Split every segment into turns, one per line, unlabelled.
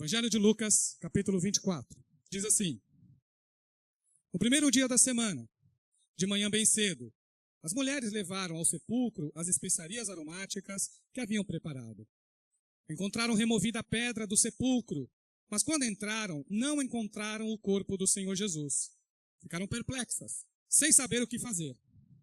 Evangelho de Lucas, capítulo 24. Diz assim: no primeiro dia da semana, de manhã bem cedo, as mulheres levaram ao sepulcro as especiarias aromáticas que haviam preparado. Encontraram removida a pedra do sepulcro, mas quando entraram, não encontraram o corpo do Senhor Jesus. Ficaram perplexas, sem saber o que fazer.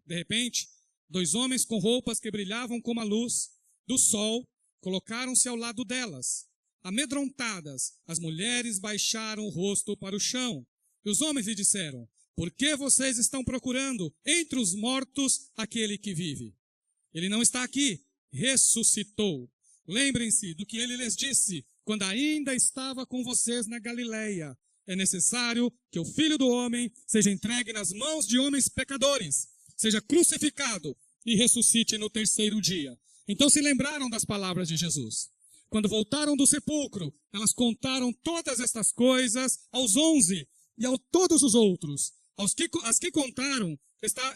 De repente, 2 homens com roupas que brilhavam como a luz do sol colocaram-se ao lado delas. Amedrontadas, as mulheres baixaram o rosto para o chão. E os homens lhe disseram: por que vocês estão procurando entre os mortos aquele que vive? Ele não está aqui, ressuscitou. Lembrem-se do que ele lhes disse quando ainda estava com vocês na Galileia. É necessário que o Filho do Homem seja entregue nas mãos de homens pecadores, seja crucificado e ressuscite no 3º dia. Então se lembraram das palavras de Jesus. Quando voltaram do sepulcro, elas contaram todas estas coisas aos 11 e a todos os outros. As que contaram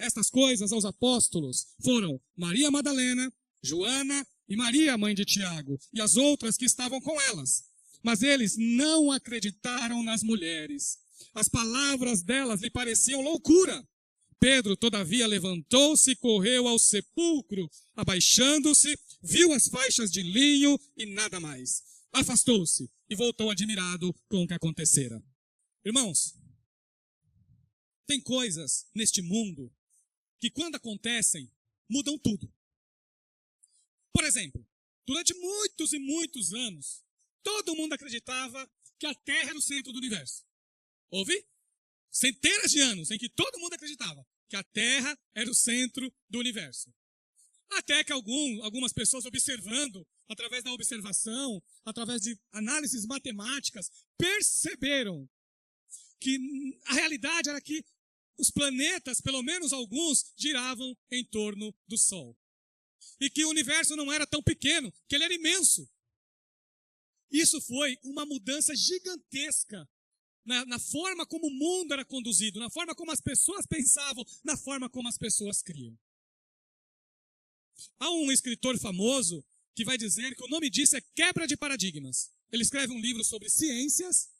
estas coisas aos apóstolos foram Maria Madalena, Joana e Maria, mãe de Tiago, e as outras que estavam com elas. Mas eles não acreditaram nas mulheres. As palavras delas lhe pareciam loucura. Pedro, todavia, levantou-se e correu ao sepulcro. Abaixando-se, viu as faixas de linho e nada mais. Afastou-se e voltou admirado com o que acontecera. Irmãos, tem coisas neste mundo que, quando acontecem, mudam tudo. Por exemplo, durante muitos e muitos anos, todo mundo acreditava que a Terra era o centro do universo. Houve centenas de anos em que todo mundo acreditava que a Terra era o centro do universo. Até que algumas pessoas, observando, através da observação, através de análises matemáticas, perceberam que a realidade era que os planetas, pelo menos alguns, giravam em torno do Sol. E que o universo não era tão pequeno, que ele era imenso. Isso foi uma mudança gigantesca na forma como o mundo era conduzido, na forma como as pessoas pensavam, na forma como as pessoas criam. Há um escritor famoso que vai dizer que o nome disso é quebra de paradigmas. Ele escreve um livro sobre ciências,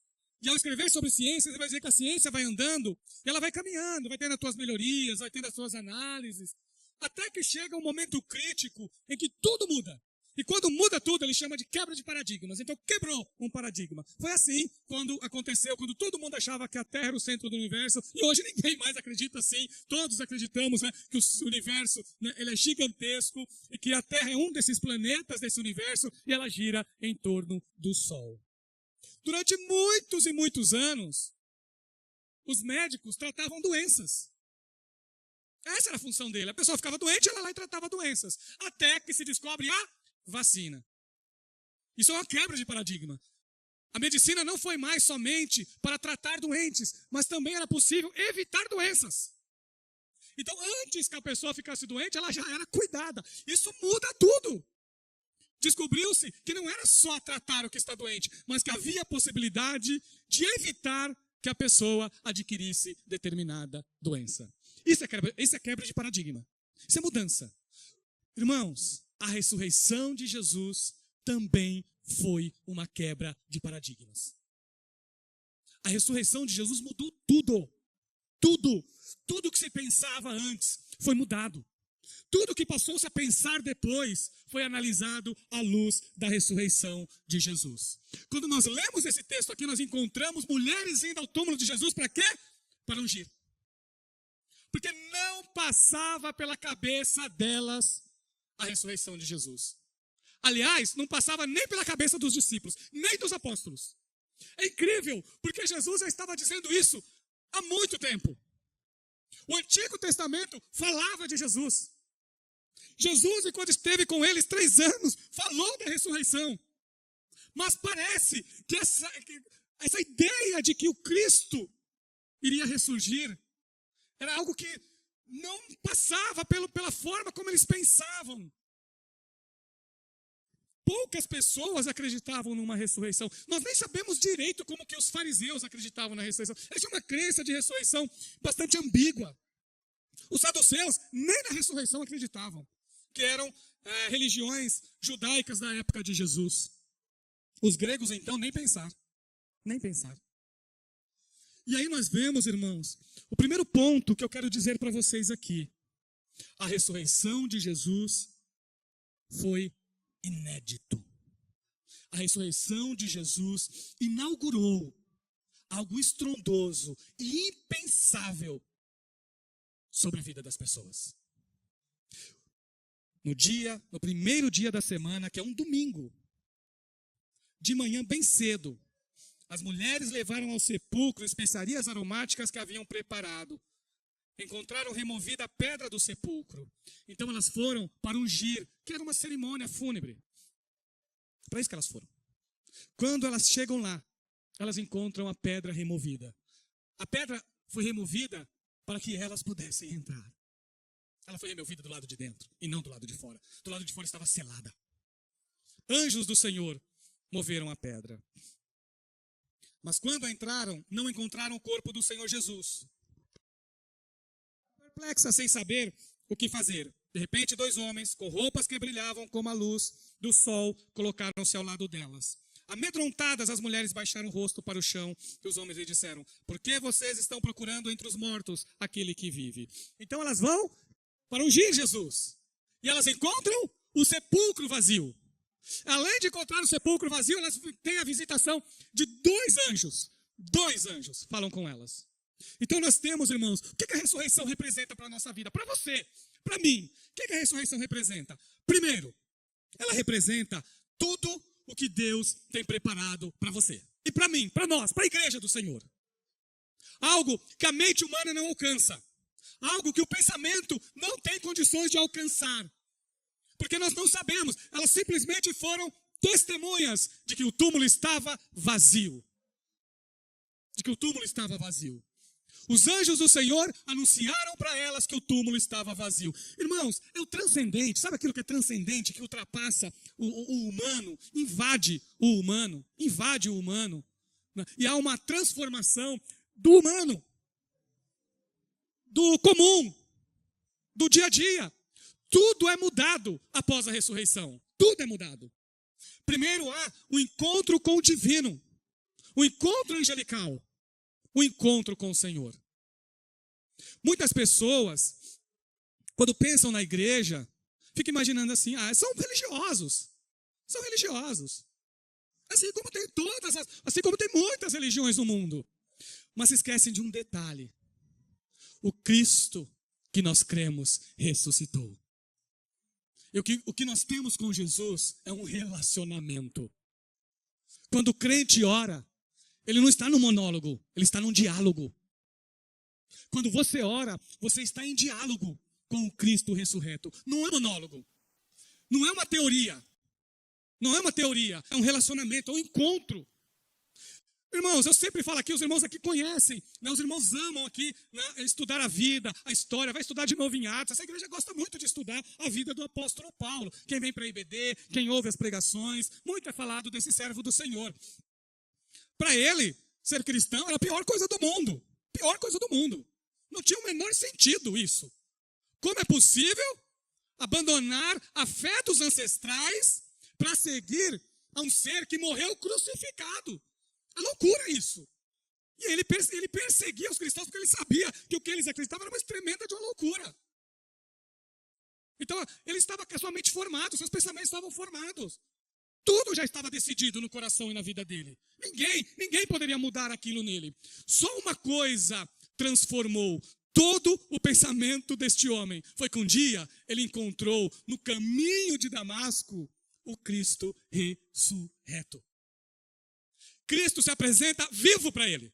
e ao escrever sobre ciências, ele vai dizer que a ciência vai andando, e ela vai caminhando, vai tendo as suas melhorias, vai tendo as suas análises, até que chega um momento crítico em que tudo muda. E quando muda tudo, ele chama de quebra de paradigmas. Então quebrou um paradigma. Foi assim quando aconteceu, quando todo mundo achava que a Terra era o centro do universo, e hoje ninguém mais acredita assim. Todos acreditamos, né, que o universo, né, ele é gigantesco e que a Terra é um desses planetas desse universo e ela gira em torno do Sol. Durante muitos e muitos anos, os médicos tratavam doenças. Essa era a função dele. A pessoa ficava doente, ela lá e tratava doenças. Até que se descobre a vacina. Isso é uma quebra de paradigma. A medicina não foi mais somente para tratar doentes, mas também era possível evitar doenças. Então, antes que a pessoa ficasse doente, ela já era cuidada. Isso muda tudo. Descobriu-se que não era só tratar o que está doente, mas que havia a possibilidade de evitar que a pessoa adquirisse determinada doença. Isso é quebra de paradigma. Isso é mudança. Irmãos, a ressurreição de Jesus também foi uma quebra de paradigmas. A ressurreição de Jesus mudou tudo. Tudo que se pensava antes foi mudado. Tudo que passou-se a pensar depois foi analisado à luz da ressurreição de Jesus. Quando nós lemos esse texto aqui, nós encontramos mulheres indo ao túmulo de Jesus para quê? Para ungir. Porque não passava pela cabeça delas a ressurreição de Jesus. Aliás, não passava nem pela cabeça dos discípulos, nem dos apóstolos. É incrível, porque Jesus já estava dizendo isso há muito tempo. O Antigo Testamento falava de Jesus. Jesus, enquanto esteve com eles 3 anos, falou da ressurreição. Mas parece que essa ideia de que o Cristo iria ressurgir era algo que não passava pela forma como eles pensavam. Poucas pessoas acreditavam numa ressurreição. Nós nem sabemos direito como que os fariseus acreditavam na ressurreição. Eles tinham uma crença de ressurreição bastante ambígua. Os saduceus nem na ressurreição acreditavam, que eram religiões judaicas da época de Jesus. Os gregos, então, nem pensar. Nem pensar. E aí nós vemos, irmãos, o primeiro ponto que eu quero dizer para vocês aqui. A ressurreição de Jesus foi inédito. A ressurreição de Jesus inaugurou algo estrondoso e impensável sobre a vida das pessoas. No primeiro dia da semana, que é um domingo, de manhã bem cedo, as mulheres levaram ao sepulcro especiarias aromáticas que haviam preparado. Encontraram removida a pedra do sepulcro. Então elas foram para ungir, que era uma cerimônia fúnebre. Para isso que elas foram. Quando elas chegam lá, elas encontram a pedra removida. A pedra foi removida para que elas pudessem entrar. Ela foi removida do lado de dentro e não do lado de fora. Do lado de fora estava selada. Anjos do Senhor moveram a pedra. Mas quando entraram, não encontraram o corpo do Senhor Jesus. Perplexa, sem saber o que fazer. De repente, 2 homens, com roupas que brilhavam como a luz do sol, colocaram-se ao lado delas. Amedrontadas, as mulheres baixaram o rosto para o chão e os homens lhe disseram: por que vocês estão procurando entre os mortos aquele que vive? Então elas vão para ungir Jesus. E elas encontram o sepulcro vazio. Além de encontrar o sepulcro vazio, elas têm a visitação de 2 anjos. 2 anjos falam com elas. Então nós temos, irmãos, o que a ressurreição representa para a nossa vida? Para você, para mim, o que a ressurreição representa? Primeiro, ela representa tudo o que Deus tem preparado para você. E para mim, para nós, para a igreja do Senhor. Algo que a mente humana não alcança. Algo que o pensamento não tem condições de alcançar. Porque nós não sabemos. Elas simplesmente foram testemunhas de que o túmulo estava vazio. De que o túmulo estava vazio. Os anjos do Senhor anunciaram para elas que o túmulo estava vazio. Irmãos, é o transcendente. Sabe aquilo que é transcendente, que ultrapassa o humano, invade o humano, né? E há uma transformação do humano, do comum, do dia a dia. Tudo é mudado após a ressurreição. Tudo é mudado. Primeiro há o encontro com o divino, o encontro angelical. O encontro com o Senhor. Muitas pessoas, quando pensam na igreja, ficam imaginando assim: são religiosos. São religiosos. Assim como tem muitas religiões no mundo. Mas se esquecem de um detalhe: o Cristo que nós cremos ressuscitou. E o que nós temos com Jesus é um relacionamento. Quando o crente ora, ele não está no monólogo, ele está num diálogo. Quando você ora, você está em diálogo com o Cristo ressurreto. Não é monólogo. Não é uma teoria. Não é uma teoria, é um relacionamento, é um encontro. Irmãos, eu sempre falo aqui, os irmãos aqui conhecem, né? Os irmãos amam aqui, né, estudar a vida, a história, vai estudar de novo em Atos. Essa igreja gosta muito de estudar a vida do apóstolo Paulo. Quem vem para a IBD, quem ouve as pregações, muito é falado desse servo do Senhor. Para ele, ser cristão era a pior coisa do mundo. Pior coisa do mundo. Não tinha o menor sentido isso. Como é possível abandonar a fé dos ancestrais para seguir a um ser que morreu crucificado? É loucura isso. E ele perseguia os cristãos porque ele sabia que o que eles acreditavam era uma tremenda de uma loucura. Então, ele estava casualmente formado, seus pensamentos estavam formados. Tudo já estava decidido no coração e na vida dele. Ninguém poderia mudar aquilo nele. Só uma coisa transformou todo o pensamento deste homem. Foi que um dia ele encontrou no caminho de Damasco o Cristo ressurreto. Cristo se apresenta vivo para ele.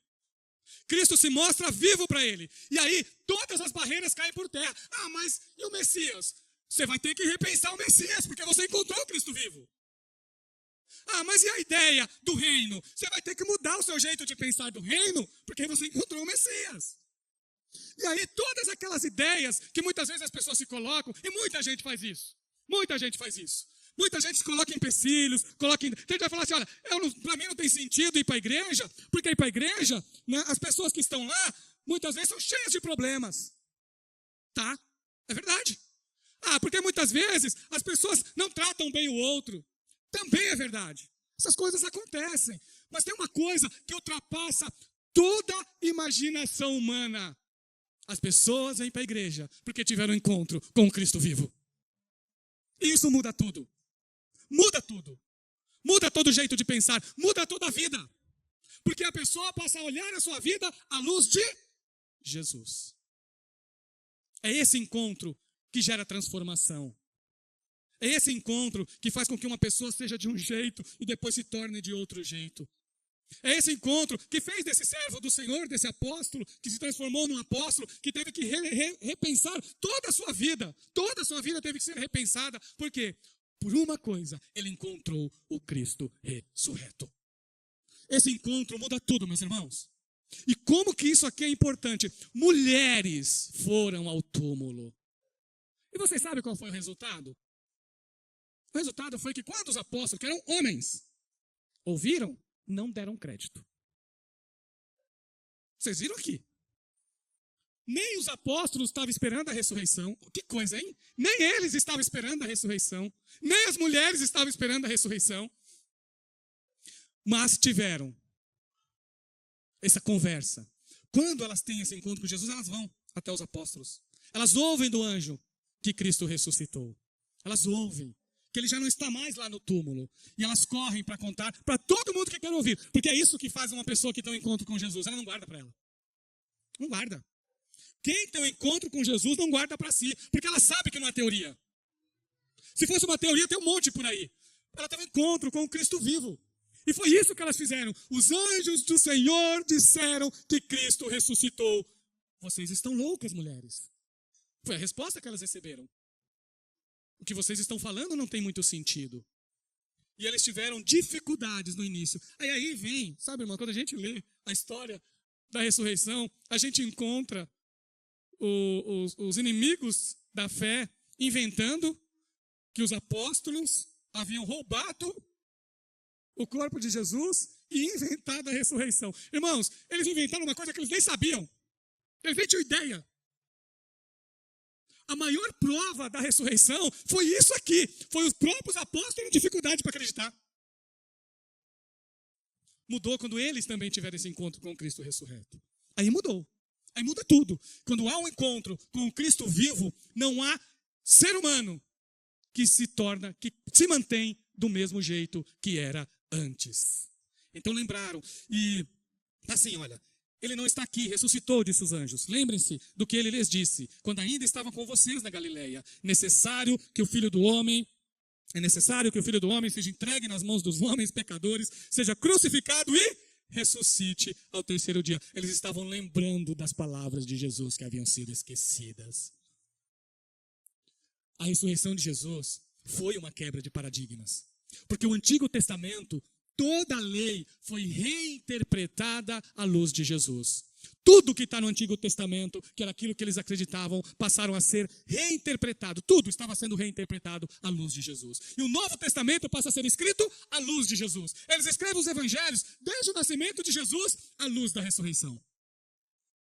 Cristo se mostra vivo para ele. E aí todas as barreiras caem por terra. Mas e o Messias? Você vai ter que repensar o Messias, porque você encontrou o Cristo vivo. Mas e a ideia do reino? Você vai ter que mudar o seu jeito de pensar do reino, porque você encontrou o Messias. E aí todas aquelas ideias que muitas vezes as pessoas se colocam, e muita gente faz isso. Muita gente faz isso. Muita gente se coloca em empecilhos, tem gente vai falar assim: olha, para mim não tem sentido ir para a igreja, porque ir para a igreja, né, as pessoas que estão lá, muitas vezes são cheias de problemas. Tá? É verdade. Porque muitas vezes as pessoas não tratam bem o outro. Também é verdade. Essas coisas acontecem. Mas tem uma coisa que ultrapassa toda imaginação humana. As pessoas vêm para a igreja porque tiveram um encontro com o Cristo vivo. E isso muda tudo. Muda tudo. Muda todo o jeito de pensar. Muda toda a vida. Porque a pessoa passa a olhar a sua vida à luz de Jesus. É esse encontro que gera transformação. É esse encontro que faz com que uma pessoa seja de um jeito e depois se torne de outro jeito. É esse encontro que fez desse servo do Senhor, desse apóstolo, que se transformou num apóstolo, que teve que repensar toda a sua vida. Toda a sua vida teve que ser repensada. Por quê? Por uma coisa, ele encontrou o Cristo ressurreto. Esse encontro muda tudo, meus irmãos. E como que isso aqui é importante? Mulheres foram ao túmulo. E vocês sabem qual foi o resultado? O resultado foi que quando os apóstolos, que eram homens, ouviram, não deram crédito. Vocês viram aqui? Nem os apóstolos estavam esperando a ressurreição. Que coisa, hein? Nem eles estavam esperando a ressurreição. Nem as mulheres estavam esperando a ressurreição. Mas tiveram essa conversa. Quando elas têm esse encontro com Jesus, elas vão até os apóstolos. Elas ouvem do anjo que Cristo ressuscitou. Elas ouvem que ele já não está mais lá no túmulo. E elas correm para contar para todo mundo que quer ouvir. Porque é isso que faz uma pessoa que tem um encontro com Jesus. Ela não guarda para ela. Não guarda. Quem tem um encontro com Jesus não guarda para si. Porque ela sabe que não é teoria. Se fosse uma teoria, tem um monte por aí. Ela teve um encontro com o Cristo vivo. E foi isso que elas fizeram. Os anjos do Senhor disseram que Cristo ressuscitou. Vocês estão loucas, mulheres. Foi a resposta que elas receberam. O que vocês estão falando não tem muito sentido. E eles tiveram dificuldades no início. Aí vem, sabe, irmão, quando a gente lê a história da ressurreição, a gente encontra os inimigos da fé inventando que os apóstolos haviam roubado o corpo de Jesus e inventado a ressurreição. Irmãos, eles inventaram uma coisa que eles nem sabiam. Eles nem tinham ideia. A maior prova da ressurreição foi isso aqui. Foi os próprios apóstolos tendo dificuldade para acreditar. Mudou quando eles também tiveram esse encontro com o Cristo ressurreto. Aí mudou. Aí muda tudo. Quando há um encontro com o Cristo vivo, não há ser humano que se mantém do mesmo jeito que era antes. Então lembraram. E assim, olha, ele não está aqui, ressuscitou, disse os anjos. Lembrem-se do que ele lhes disse, quando ainda estavam com vocês na Galileia. É necessário que o Filho do Homem seja entregue nas mãos dos homens pecadores, seja crucificado e ressuscite ao terceiro dia. Eles estavam lembrando das palavras de Jesus que haviam sido esquecidas. A ressurreição de Jesus foi uma quebra de paradigmas. Porque o Antigo Testamento, toda a lei foi reinterpretada à luz de Jesus. Tudo que está no Antigo Testamento, que era aquilo que eles acreditavam, passaram a ser reinterpretado. Tudo estava sendo reinterpretado à luz de Jesus. E o Novo Testamento passa a ser escrito à luz de Jesus. Eles escrevem os evangelhos desde o nascimento de Jesus à luz da ressurreição.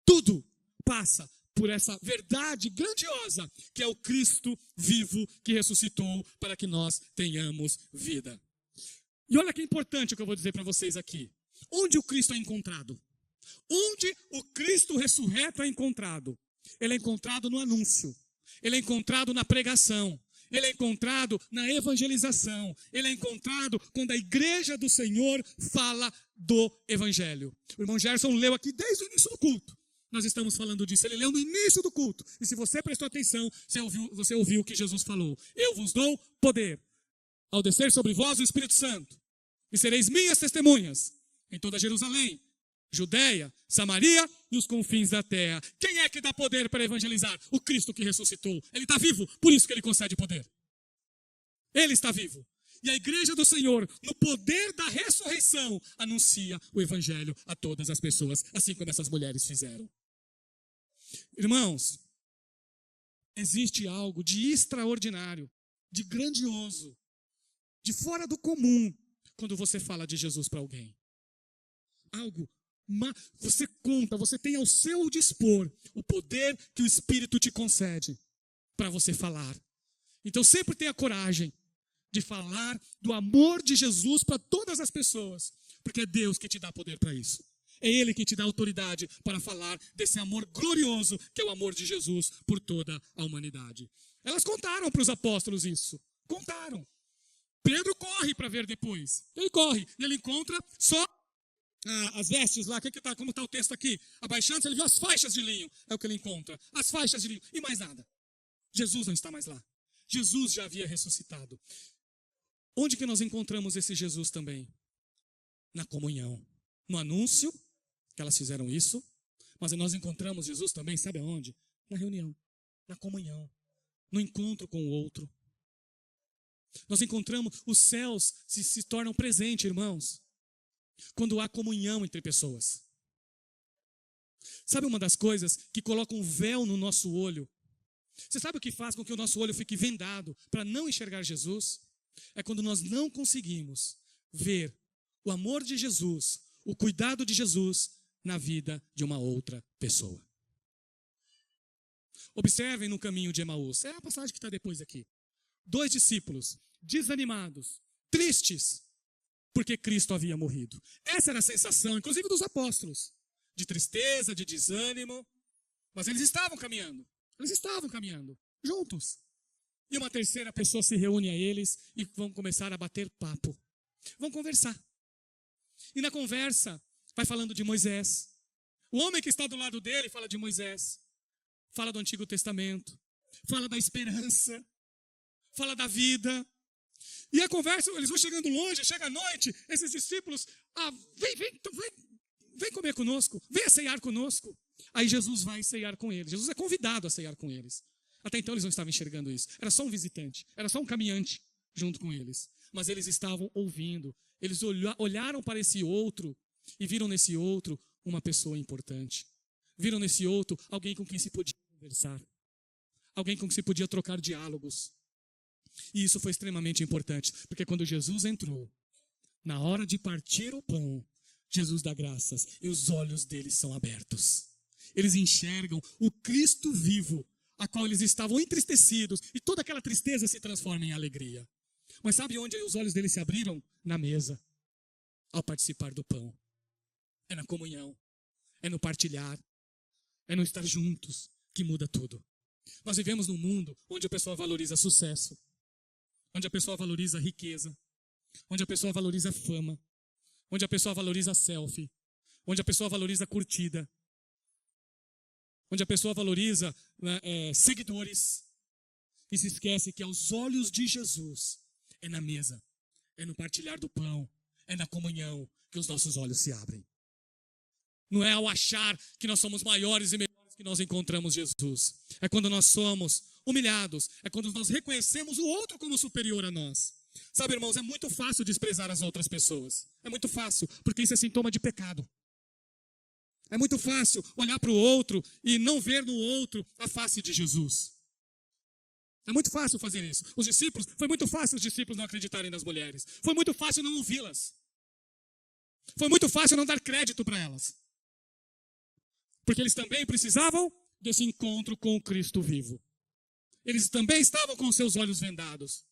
Tudo passa por essa verdade grandiosa, que é o Cristo vivo que ressuscitou para que nós tenhamos vida. E olha que importante o que eu vou dizer para vocês aqui. Onde o Cristo é encontrado? Onde o Cristo ressurreto é encontrado? Ele é encontrado no anúncio. Ele é encontrado na pregação. Ele é encontrado na evangelização. Ele é encontrado quando a igreja do Senhor fala do evangelho. O irmão Gerson leu aqui desde o início do culto. Nós estamos falando disso. Ele leu no início do culto. E se você prestou atenção, você ouviu o que Jesus falou. Eu vos dou poder ao descer sobre vós o Espírito Santo. E sereis minhas testemunhas em toda Jerusalém, Judeia, Samaria e os confins da terra. Quem é que dá poder para evangelizar? O Cristo que ressuscitou. Ele está vivo, por isso que ele concede poder. Ele está vivo. E a igreja do Senhor, no poder da ressurreição, anuncia o evangelho a todas as pessoas, assim como essas mulheres fizeram. Irmãos, existe algo de extraordinário, de grandioso, de fora do comum, quando você fala de Jesus para alguém. Algo, você conta, você tem ao seu dispor o poder que o Espírito te concede para você falar. Então sempre tenha coragem de falar do amor de Jesus para todas as pessoas, porque é Deus que te dá poder para isso. É Ele que te dá autoridade para falar desse amor glorioso que é o amor de Jesus por toda a humanidade. Elas contaram para os apóstolos isso. Contaram. Pedro corre para ver depois. Ele corre e ele encontra só as vestes lá. Como está o texto aqui? Abaixando-se, ele viu as faixas de linho. É o que ele encontra. As faixas de linho. E mais nada. Jesus não está mais lá. Jesus já havia ressuscitado. Onde que nós encontramos esse Jesus também? Na comunhão. No anúncio, que elas fizeram isso. Mas nós encontramos Jesus também, sabe aonde? Na reunião. Na comunhão. No encontro com o outro. Nós encontramos, os céus se tornam presentes, irmãos, quando há comunhão entre pessoas. Sabe uma das coisas que coloca um véu no nosso olho? Você sabe o que faz com que o nosso olho fique vendado para não enxergar Jesus? É quando nós não conseguimos ver o amor de Jesus, o cuidado de Jesus na vida de uma outra pessoa. Observem no caminho de Emaús, é a passagem que está depois aqui. 2 discípulos, desanimados, tristes, porque Cristo havia morrido. Essa era a sensação, inclusive dos apóstolos, de tristeza, de desânimo, mas eles estavam caminhando juntos. E uma terceira pessoa se reúne a eles e vão começar a bater papo. Vão conversar. E na conversa, vai falando de Moisés. O homem que está do lado dele fala de Moisés, fala do Antigo Testamento, fala da esperança, fala da vida. E a conversa, eles vão chegando longe, chega a noite, esses discípulos, vem comer conosco, vem ceiar conosco. Aí Jesus vai ceiar com eles. Jesus é convidado a ceiar com eles. Até então eles não estavam enxergando isso. Era só um visitante, era só um caminhante junto com eles. Mas eles estavam ouvindo. Eles olharam para esse outro e viram nesse outro uma pessoa importante. Viram nesse outro alguém com quem se podia conversar. Alguém com quem se podia trocar diálogos. E isso foi extremamente importante, porque quando Jesus entrou, na hora de partir o pão, Jesus dá graças e os olhos deles são abertos. Eles enxergam o Cristo vivo, a qual eles estavam entristecidos, e toda aquela tristeza se transforma em alegria. Mas sabe onde os olhos deles se abriram? Na mesa, ao participar do pão. É na comunhão, é no partilhar, é no estar juntos que muda tudo. Nós vivemos num mundo onde a pessoa valoriza sucesso, onde a pessoa valoriza riqueza, onde a pessoa valoriza fama, onde a pessoa valoriza selfie, onde a pessoa valoriza curtida, onde a pessoa valoriza seguidores, e se esquece que aos olhos de Jesus é na mesa, é no partilhar do pão, é na comunhão que os nossos olhos se abrem. Não é ao achar que nós somos maiores e melhores que nós encontramos Jesus. É quando nós somos humilhados, é quando nós reconhecemos o outro como superior a nós. Sabe, irmãos, é muito fácil desprezar as outras pessoas. É muito fácil, porque isso é sintoma de pecado. É muito fácil olhar para o outro e não ver no outro a face de Jesus. É muito fácil fazer isso. Foi muito fácil os discípulos não acreditarem nas mulheres. Foi muito fácil não ouvi-las. Foi muito fácil não dar crédito para elas. Porque eles também precisavam desse encontro com o Cristo vivo. Eles também estavam com os seus olhos vendados.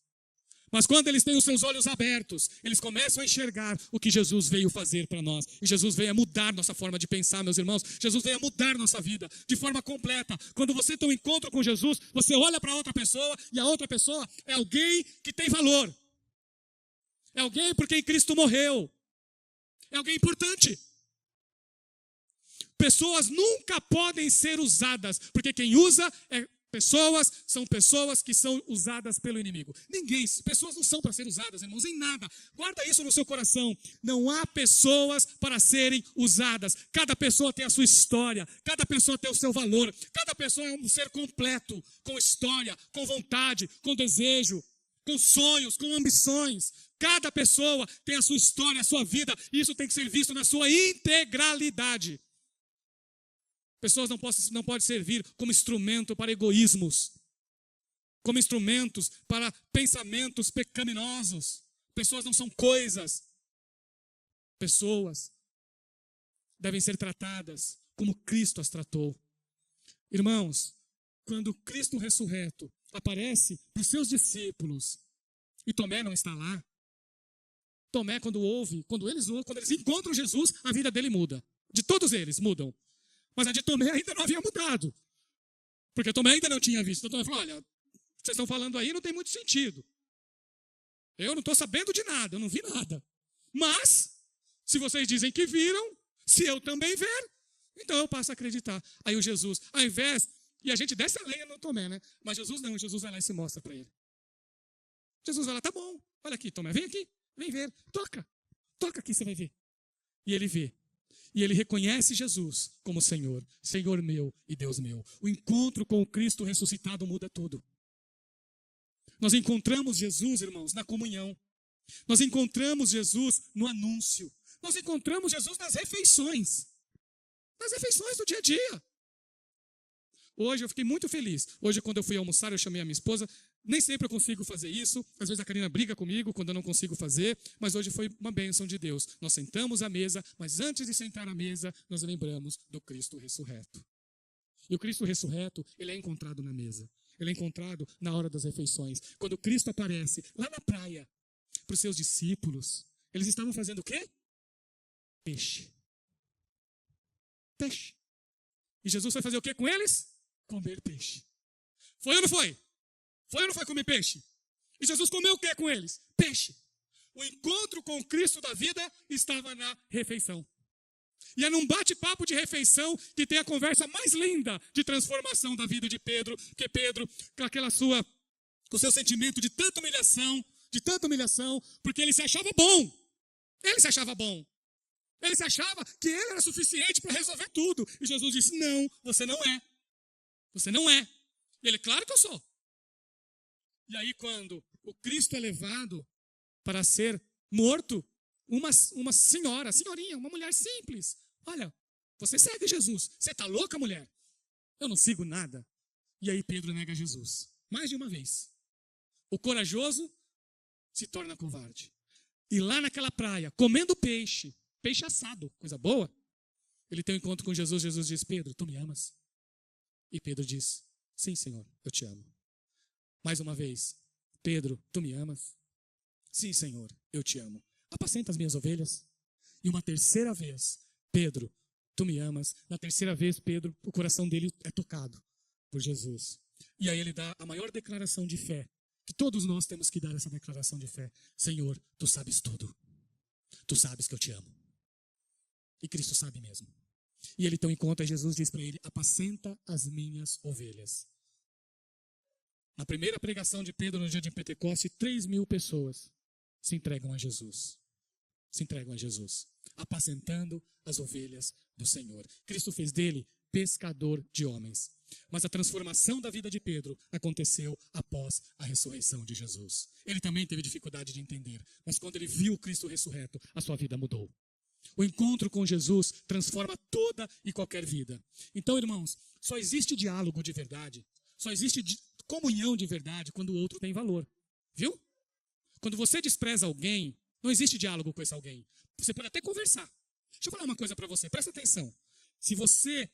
Mas quando eles têm os seus olhos abertos, eles começam a enxergar o que Jesus veio fazer para nós. E Jesus veio a mudar nossa forma de pensar, meus irmãos. Jesus veio a mudar nossa vida de forma completa. Quando você tem um encontro com Jesus, você olha para outra pessoa e a outra pessoa é alguém que tem valor. É alguém por quem Cristo morreu. É alguém importante. Pessoas nunca podem ser usadas, porque quem usa são pessoas que são usadas pelo inimigo. Pessoas não são para ser usadas, irmãos, em nada. Guarda isso no seu coração. Não há pessoas para serem usadas. Cada pessoa tem a sua história, cada pessoa tem o seu valor, cada pessoa é um ser completo, com história, com vontade, com desejo, com sonhos, com ambições. Cada pessoa tem a sua história, a sua vida, e isso tem que ser visto na sua integralidade. Pessoas não podem servir como instrumento para egoísmos, como instrumentos para pensamentos pecaminosos. Pessoas não são coisas. Pessoas devem ser tratadas como Cristo as tratou. Irmãos, quando Cristo ressurreto aparece para os seus discípulos, E Tomé não está lá. Tomé, quando eles encontram Jesus, a vida dele muda. De todos eles, mudam. Mas a de Tomé ainda não havia mudado. Porque Tomé ainda não tinha visto. Então Tomé falou, olha, vocês estão falando aí, não tem muito sentido. Eu não estou sabendo de nada, eu não vi nada. Mas, se vocês dizem que viram, se eu também ver, então eu passo a acreditar. Aí o Jesus, ao invés, e a gente desce a lenha no Tomé, né? Mas Jesus não, Jesus vai lá e se mostra para ele. Jesus vai lá, tá bom, olha aqui, Tomé, vem aqui, vem ver, toca aqui, você vai ver. E ele vê. E ele reconhece Jesus como Senhor, Senhor meu e Deus meu. O encontro com o Cristo ressuscitado muda tudo. Nós encontramos Jesus, irmãos, na comunhão. Nós encontramos Jesus no anúncio. Nós encontramos Jesus nas refeições. Nas refeições do dia a dia. Hoje eu fiquei muito feliz. Hoje, quando eu fui almoçar, eu chamei a minha esposa. Nem sempre eu consigo fazer isso. Às vezes a Karina briga comigo quando eu não consigo fazer. Mas hoje foi uma bênção de Deus. Nós sentamos à mesa, mas antes de sentar à mesa, nós lembramos do Cristo ressurreto. E o Cristo ressurreto, ele é encontrado na mesa. Ele é encontrado na hora das refeições. Quando Cristo aparece lá na praia para os seus discípulos, eles estavam fazendo o quê? Peixe. Peixe. E Jesus foi fazer o quê com eles? Comer peixe. Foi ou não foi? Foi ou não foi comer peixe? E Jesus comeu o quê com eles? Peixe. O encontro com o Cristo da vida estava na refeição. E é num bate-papo de refeição que tem a conversa mais linda de transformação da vida de Pedro, que Pedro, com o seu sentimento de tanta humilhação, porque ele se achava bom. Ele se achava bom. Ele se achava que ele era suficiente para resolver tudo. E Jesus disse, não, você não é. Você não é. E ele, claro que eu sou. E aí quando o Cristo é levado para ser morto, uma senhorinha, uma mulher simples. Olha, você segue Jesus. Você está louca, mulher? Eu não sigo nada. E aí Pedro nega Jesus. Mais de uma vez. O corajoso se torna covarde. E lá naquela praia, comendo peixe assado, coisa boa, ele tem um encontro com Jesus. Jesus diz, Pedro, tu me amas? E Pedro diz, sim, Senhor, eu te amo. Mais uma vez, Pedro, tu me amas? Sim, Senhor, eu te amo. Apacenta as minhas ovelhas. E uma terceira vez, Pedro, tu me amas. Na terceira vez, Pedro, o coração dele é tocado por Jesus. E aí ele dá a maior declaração de fé, que todos nós temos que dar essa declaração de fé. Senhor, tu sabes tudo. Tu sabes que eu te amo. E Cristo sabe mesmo. E ele então encontra, e Jesus diz para ele, apacenta as minhas ovelhas. Na primeira pregação de Pedro no dia de Pentecoste, 3.000 pessoas se entregam a Jesus. Se entregam a Jesus, apacentando as ovelhas do Senhor. Cristo fez dele pescador de homens. Mas a transformação da vida de Pedro aconteceu após a ressurreição de Jesus. Ele também teve dificuldade de entender, mas quando ele viu Cristo ressurreto, a sua vida mudou. O encontro com Jesus transforma toda e qualquer vida. Então, irmãos, só existe diálogo de verdade, só existe comunhão de verdade quando o outro tem valor. Viu? Quando você despreza alguém, não existe diálogo com esse alguém. Você pode até conversar. Deixa eu falar uma coisa para você, presta atenção. Se você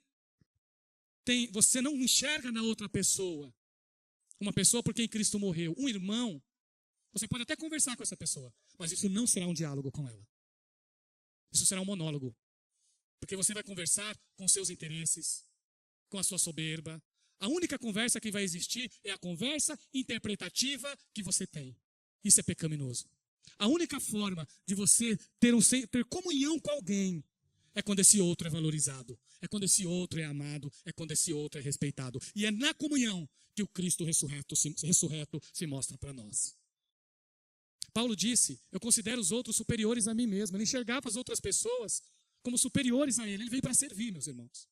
não enxerga na outra pessoa, uma pessoa por quem Cristo morreu, um irmão, você pode até conversar com essa pessoa, mas isso não será um diálogo com ela. Isso será um monólogo. Porque você vai conversar com seus interesses, com a sua soberba. A única conversa que vai existir é a conversa interpretativa que você tem. Isso é pecaminoso. A única forma de você ter comunhão com alguém é quando esse outro é valorizado, é quando esse outro é amado, é quando esse outro é respeitado. E é na comunhão que o Cristo ressurreto se mostra para nós. Paulo disse, eu considero os outros superiores a mim mesmo. Ele enxergava as outras pessoas como superiores a ele. Ele veio para servir, meus irmãos.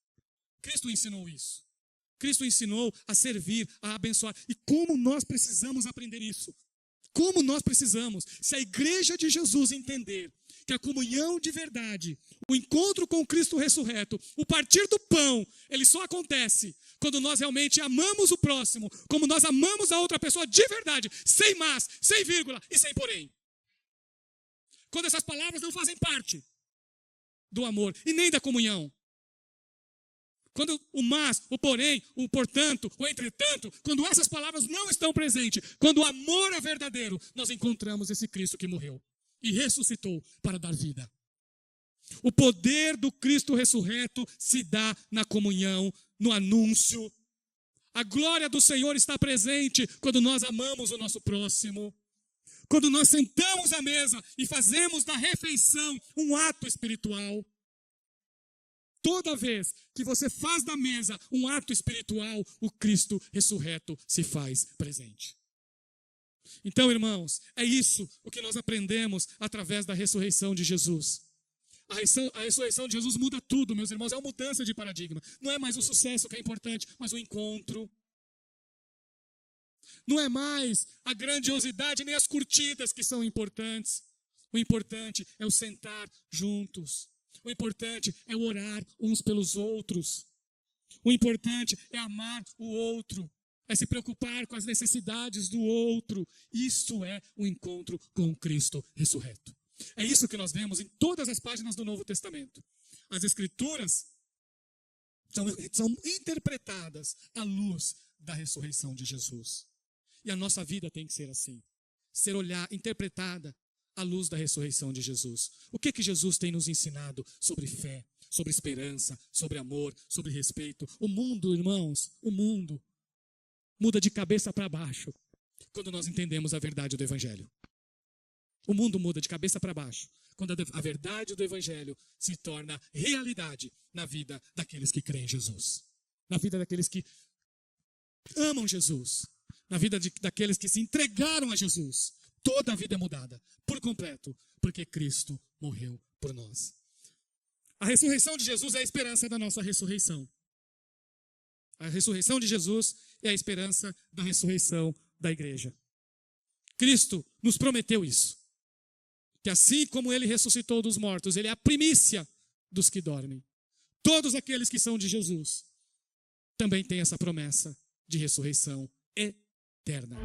Cristo ensinou isso. Cristo ensinou a servir, a abençoar. E como nós precisamos aprender isso? Como nós precisamos? Se a igreja de Jesus entender que a comunhão de verdade, o encontro com o Cristo ressurreto, o partir do pão, ele só acontece quando nós realmente amamos o próximo, como nós amamos a outra pessoa de verdade, sem mas, sem vírgula e sem porém. Quando essas palavras não fazem parte do amor e nem da comunhão. Quando o mas, o porém, o portanto, o entretanto, quando essas palavras não estão presentes, quando o amor é verdadeiro, nós encontramos esse Cristo que morreu e ressuscitou para dar vida. O poder do Cristo ressurreto se dá na comunhão, no anúncio. A glória do Senhor está presente quando nós amamos o nosso próximo. Quando nós sentamos à mesa e fazemos da refeição um ato espiritual. Toda vez que você faz da mesa um ato espiritual, o Cristo ressurreto se faz presente. Então, irmãos, é isso o que nós aprendemos através da ressurreição de Jesus. A ressurreição de Jesus muda tudo, meus irmãos, é uma mudança de paradigma. Não é mais o sucesso que é importante, mas o encontro. Não é mais a grandiosidade nem as curtidas que são importantes. O importante é o sentar juntos. O importante é o orar uns pelos outros. O importante é amar o outro. É se preocupar com as necessidades do outro. Isso é o encontro com Cristo ressurreto. É isso que nós vemos em todas as páginas do Novo Testamento. As Escrituras são interpretadas à luz da ressurreição de Jesus. E a nossa vida tem que ser assim. Ser interpretada à luz da ressurreição de Jesus. O que Jesus tem nos ensinado sobre fé, sobre esperança, sobre amor, sobre respeito? O mundo, irmãos, o mundo muda de cabeça para baixo quando nós entendemos a verdade do Evangelho. O mundo muda de cabeça para baixo quando a verdade do Evangelho se torna realidade na vida daqueles que creem em Jesus. Na vida daqueles que amam Jesus. Na vida daqueles que se entregaram a Jesus. Toda a vida é mudada por completo, porque Cristo morreu por nós. A ressurreição de Jesus é a esperança da nossa ressurreição. A ressurreição de Jesus é a esperança da ressurreição da igreja. Cristo nos prometeu isso. Que assim como ele ressuscitou dos mortos, ele é a primícia dos que dormem. Todos aqueles que são de Jesus também têm essa promessa de ressurreição eterna.